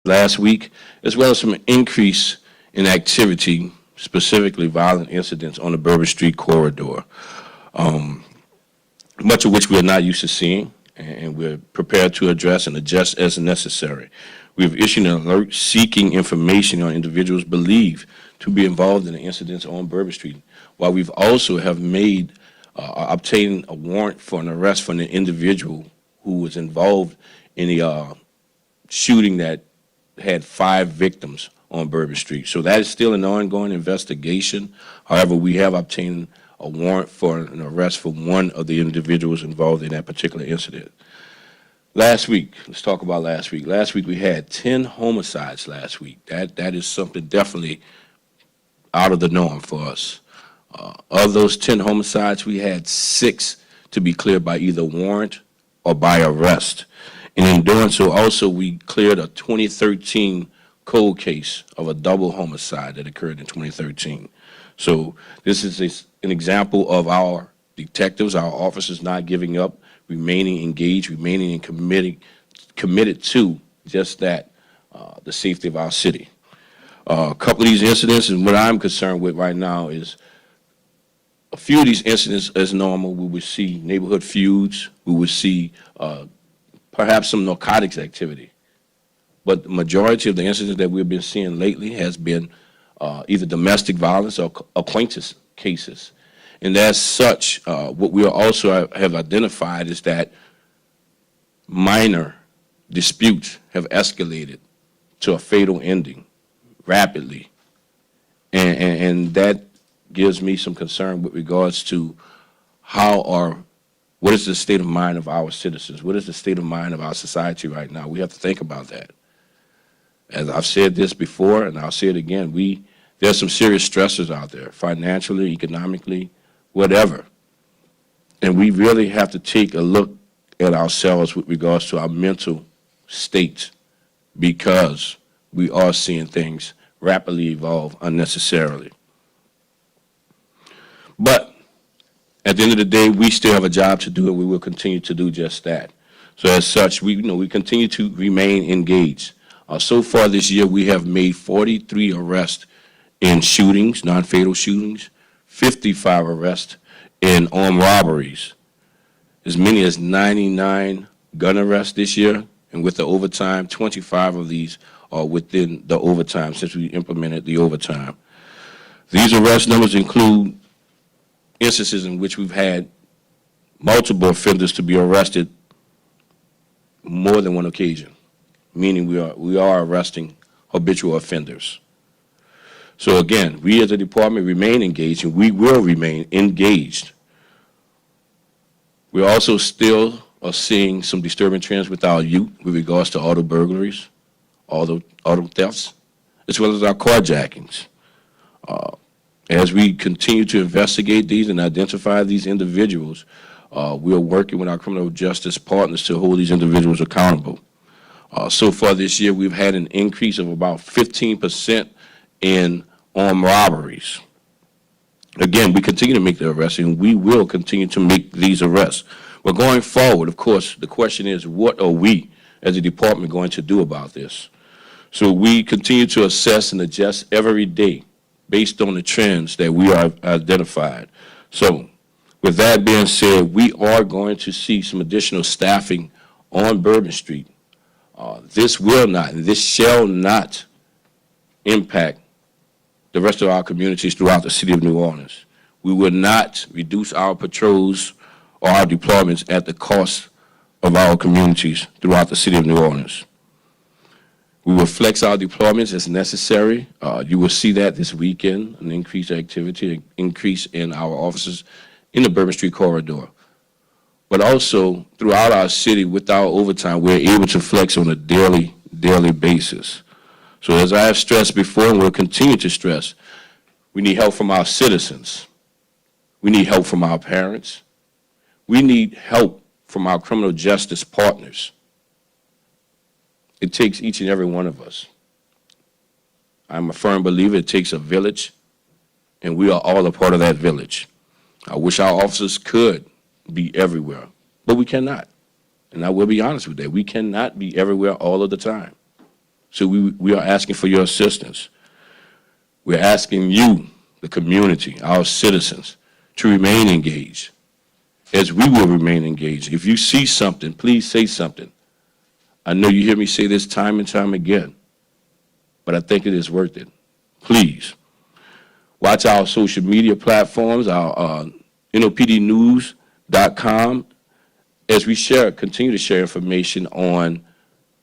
last week, as well as some increase in activity, specifically violent incidents on the Bourbon Street corridor, much of which we are not used to seeing, and we're prepared to address and adjust as necessary. We've issued an alert seeking information on individuals believed to be involved in the incidents on Bourbon Street, while we've also have made obtained a warrant for an arrest for an individual who was involved in the shooting that had 5 victims on Bourbon Street. So that is still an ongoing investigation. However, we have obtained a warrant for an arrest for one of the individuals involved in that particular incident. Last week, let's talk about last week. Last week we had 10 homicides last week. That is something definitely out of the norm for us. Of those 10 homicides, we had 6 to be cleared by either warrant or by arrest. And in doing so, also, we cleared a 2013 cold case of a double homicide that occurred in 2013. So this is an example of our detectives, our officers not giving up, remaining engaged, remaining and committed to just that, the safety of our city. A couple of these incidents, and what I'm concerned with right now is a few of these incidents as normal. We would see neighborhood feuds. We would see perhaps some narcotics activity. But the majority of the incidents that we've been seeing lately has been either domestic violence or acquaintance cases. And as such, what we also have identified is that minor disputes have escalated to a fatal ending rapidly. And that gives me some concern with regards to what is the state of mind of our citizens? What is the state of mind of our society right now? We have to think about that. As I've said this before, and I'll say it again, there's some serious stressors out there, financially, economically, whatever. And we really have to take a look at ourselves with regards to our mental state, because we are seeing things rapidly evolve unnecessarily. But at the end of the day, we still have a job to do, and we will continue to do just that. So as such, we continue to remain engaged. So far this year, we have made 43 arrests in shootings, non-fatal shootings, 55 arrests in armed robberies, as many as 99 gun arrests this year, and with the overtime, 25 of these are within the overtime since we implemented the overtime. These arrest numbers include instances in which we've had multiple offenders to be arrested more than one occasion, meaning we are arresting habitual offenders. So again, we as a department remain engaged, and we will remain engaged. We also still are seeing some disturbing trends with our youth with regards to auto burglaries, auto thefts, as well as our carjackings. As we continue to investigate these and identify these individuals, we are working with our criminal justice partners to hold these individuals accountable. So far this year, we've had an increase of about 15% in armed robberies. Again, we continue to make the arrests, and we will continue to make these arrests. But going forward, of course, the question is, what are we as a department going to do about this? So we continue to assess and adjust every day based on the trends that we have identified. So with that being said, we are going to see some additional staffing on Bourbon Street. This will not, and this shall not impact the rest of our communities throughout the city of New Orleans. We will not reduce our patrols or our deployments at the cost of our communities throughout the city of New Orleans. We will flex our deployments as necessary. You will see that this weekend, an increased activity, an increase in our officers in the Bourbon Street corridor. But also, throughout our city, with our overtime, we're able to flex on a daily basis. So as I have stressed before, and will continue to stress, we need help from our citizens. We need help from our parents. We need help from our criminal justice partners. It takes each and every one of us. I'm a firm believer it takes a village, and we are all a part of that village. I wish our officers could be everywhere, but we cannot. And I will be honest with that. We cannot be everywhere all of the time. So we are asking for your assistance. We're asking you, the community, our citizens, to remain engaged, as we will remain engaged. If you see something, please say something. I know you hear me say this time and time again, but I think it is worth it. Please, watch our social media platforms, our NOPDnews.com, as we continue to share information on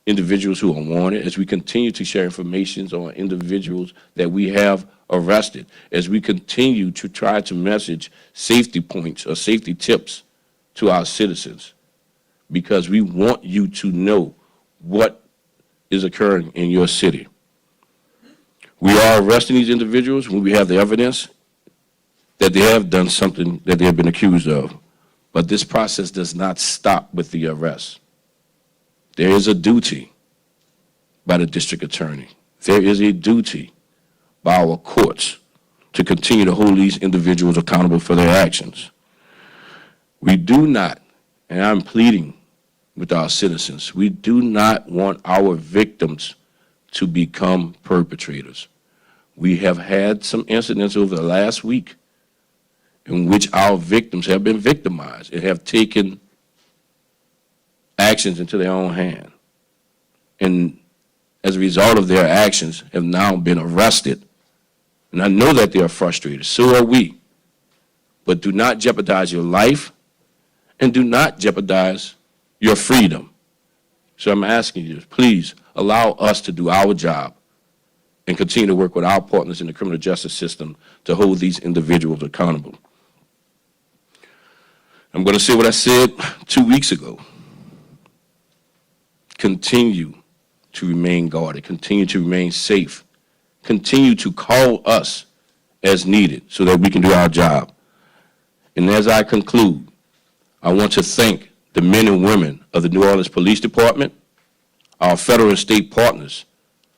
individuals who are wanted, as we continue to share information on individuals that we have arrested, as we continue to try to message safety points or safety tips to our citizens, because we want you to know what is occurring in your city. We are arresting these individuals when we have the evidence that they have done something that they have been accused of. But this process does not stop with the arrest. There is a duty by the district attorney. There is a duty by our courts to continue to hold these individuals accountable for their actions. We do not, and I'm pleading with our citizens, we do not want our victims to become perpetrators. We have had some incidents over the last week in which our victims have been victimized and have taken actions into their own hand. And as a result of their actions, have now been arrested. And I know that they are frustrated. So are we. But do not jeopardize your life, and do not jeopardize your freedom. So I'm asking you, please allow us to do our job and continue to work with our partners in the criminal justice system to hold these individuals accountable. I'm going to say what I said 2 weeks ago. Continue to remain guarded. Continue to remain safe. Continue to call us as needed so that we can do our job. And as I conclude, I want to thank the men and women of the New Orleans Police Department, our federal and state partners,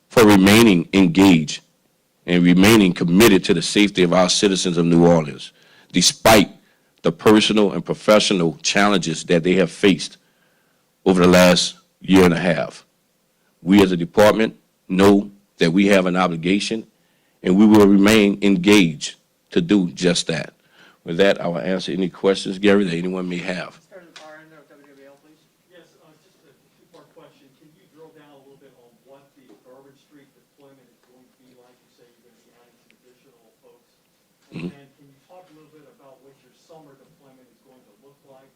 for remaining engaged and remaining committed to the safety of our citizens of New Orleans, despite the personal and professional challenges that they have faced over the last year and a half. We as a department know that we have an obligation, and we will remain engaged to do just that. With that, I will answer any questions, Gary, that anyone may have. Start at the far end there, WWL, please. Yes, just a two-part question. Can you drill down a little bit on what the Bourbon Street deployment is going to be like? You say you're going to be adding some additional folks. And then can you talk a little bit about what your summer deployment is going to look like?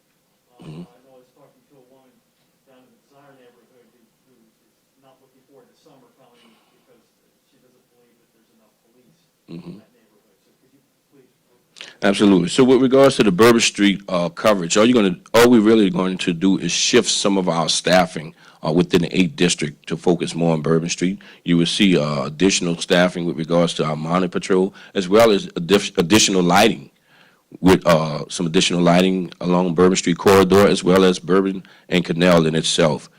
I know I was talking to a woman down in the Desire neighborhood who is not looking forward to summer coming because she doesn't believe that there's enough police in that neighborhood. So could you please? Absolutely. So with regards to the Bourbon Street coverage, all we're really going to do is shift some of our staffing within the 8th district to focus more on Bourbon Street. You will see additional staffing with regards to our mounted patrol, as well as additional lighting, with some additional lighting along Bourbon Street corridor, as well as Bourbon and Canal in itself,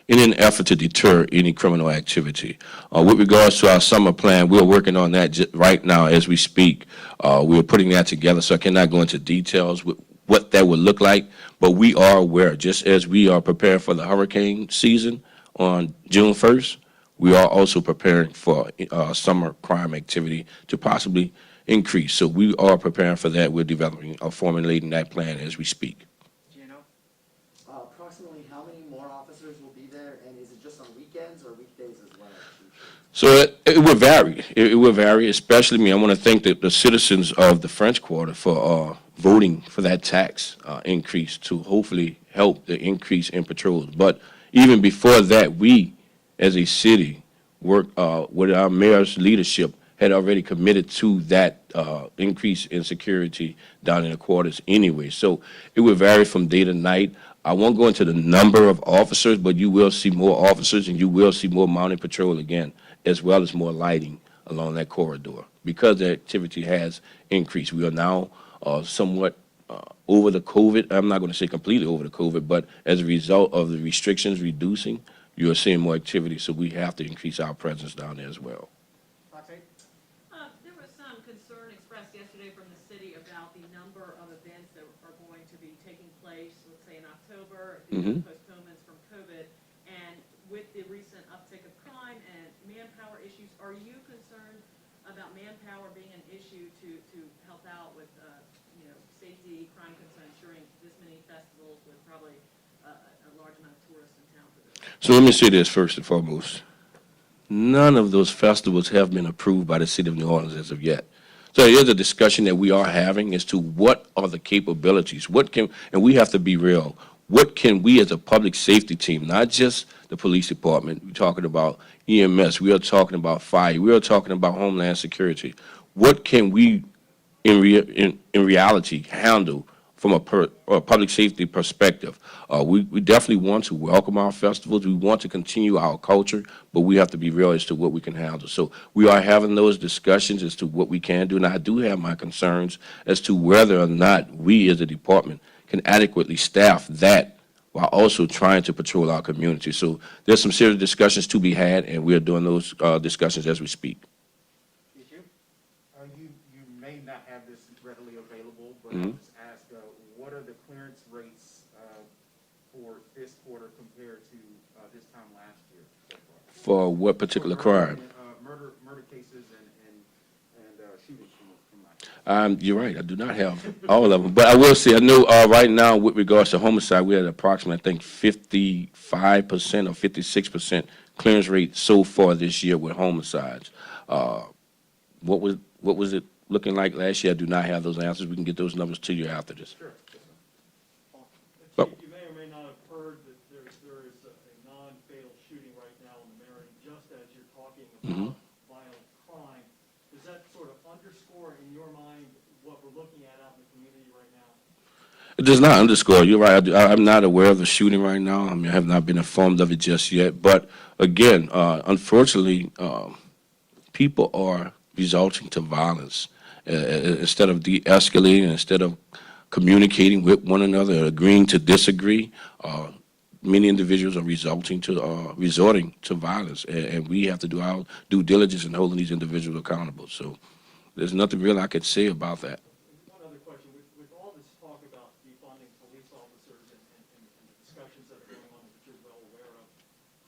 in an effort to deter any criminal activity. With regards to our summer plan, we're working on that right now as we speak. We're putting that together, so I cannot go into details with what that would look like, but we are aware, just as we are preparing for the hurricane season on June 1st, we are also preparing for summer crime activity to possibly increase. So we are preparing for that. We're developing or formulating that plan as we speak. Approximately how many more officers will be there, and is it just on weekends or weekdays as well? So it will vary. It will vary, especially I want to thank the citizens of the French Quarter for voting for that tax increase to hopefully help the increase in patrols. But even before that, we as a city worked with our mayor's leadership, had already committed to that increase in security down in the quarters anyway. So it will vary from day to night. I won't go into the number of officers, but you will see more officers and you will see more mounted patrol again, as well as more lighting along that corridor, because the activity has increased. We are now somewhat over the COVID. I'm not going to say completely over the COVID, but as a result of the restrictions reducing, you are seeing more activity, so we have to increase our presence down there as well. There was some concern expressed yesterday from the city about the number of events that are going to be taking place, let's say in October, due to postponements from COVID, and with the recent uptick of crime and issues. Are you concerned about manpower being an issue to help out with, safety, crime concerns during this many festivals with probably a large amount of tourists in town for this? So let me say this first and foremost. None of those festivals have been approved by the city of New Orleans as of yet. So here's a discussion that we are having as to what are the capabilities, and we have to be real, what can we as a public safety team, not just the police department, we're talking about EMS, we are talking about fire, we are talking about Homeland Security. What can we, in reality, handle from a public safety perspective? We definitely want to welcome our festivals. We want to continue our culture, but we have to be real as to what we can handle. So we are having those discussions as to what we can do, and I do have my concerns as to whether or not we as a department can adequately staff that while also trying to patrol our community. So there's some serious discussions to be had, and we are doing those discussions as we speak. You may not have this readily available, but Mhm. I'll just ask, what are the clearance rates for this quarter compared to this time last year so far? For what particular crime? Murder cases and shootings from last year. You're right, I do not have all of them, but I will say, I know right now with regards to homicide, we had approximately, I think, 55% or 56% clearance rate so far this year with homicides. What was it looking like last year? I do not have those answers. We can get those numbers to you after this. Sure. But- Chief, you may or may not have heard that there is a non-fatal shooting right now in the Mary, just as you're talking about violent crime. Does that sort of underscore in your mind what we're looking at out in the community right now? It does not underscore, you're right, I'm not aware of the shooting right now. I mean, I have not been informed of it just yet. But again, unfortunately, people are resorting to violence. Instead of de-escalating, instead of communicating with one another, agreeing to disagree, many individuals are resorting to violence, and we have to do our due diligence in holding these individuals accountable. So there's nothing real I could say about that. One other question, with all this talk about defunding police officers and the discussions that are going on that you're well aware of,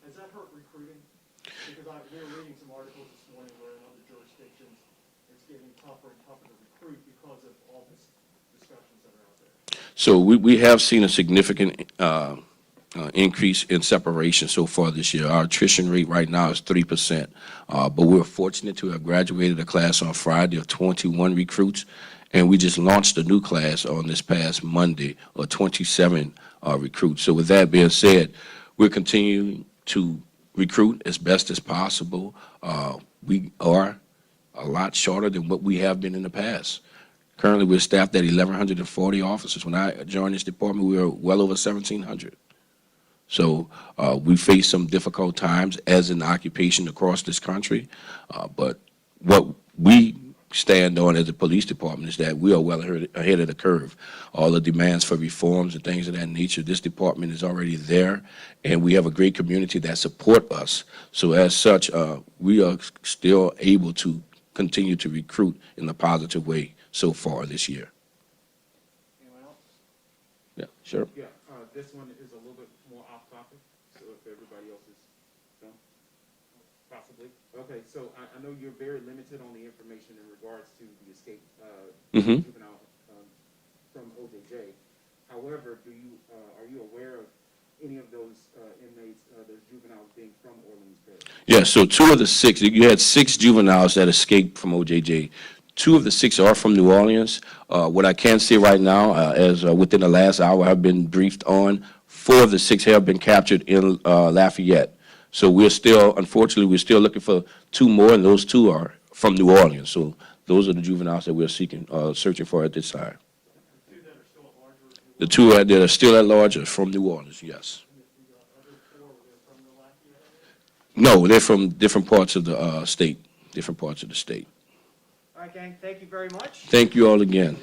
has that hurt recruiting? Because we were reading some articles this morning where in other jurisdictions, it's getting tougher and tougher to recruit because of all this discussions that are out there. So we have seen a significant increase in separation so far this year. Our attrition rate right now is 3%, but we're fortunate to have graduated a class on Friday of 21 recruits, and we just launched a new class on this past Monday of 27 recruits. So with that being said, we're continuing to recruit as best as possible. We are a lot shorter than what we have been in the past. Currently, we're staffed at 1,140 officers. When I joined this department, we were well over 1,700. So we face some difficult times as an occupation across this country, but what we stand on as a police department is that we are well ahead of the curve. All the demands for reforms and things of that nature, this department is already there, and we have a great community that support us. So as such, we are still able to continue to recruit in a positive way so far this year. Anyone else? Yeah, sure. Yeah, this one is a little bit more off topic, so if everybody else is done, possibly. Okay, so I know you're very limited on the information in regards to the escape juvenile from OJJ. However, are you aware of any of those inmates, those juveniles being from Orleans Parish? Yeah, so 2 of the 6, you had 6 juveniles that escaped from OJJ. 2 of the 6 are from New Orleans. What I can say right now, as within the last hour I've been briefed on, 4 of the 6 have been captured in Lafayette. So unfortunately, we're still looking for 2 more, and those 2 are from New Orleans. So those are the juveniles that we're searching for at this time. The two that are still at large, The 2 that are still at large are from New Orleans, yes. the other 4, they're from the Lafayette area? No, they're from different parts of the state, different parts of the state. All right, gang, thank you very much. Thank you all again.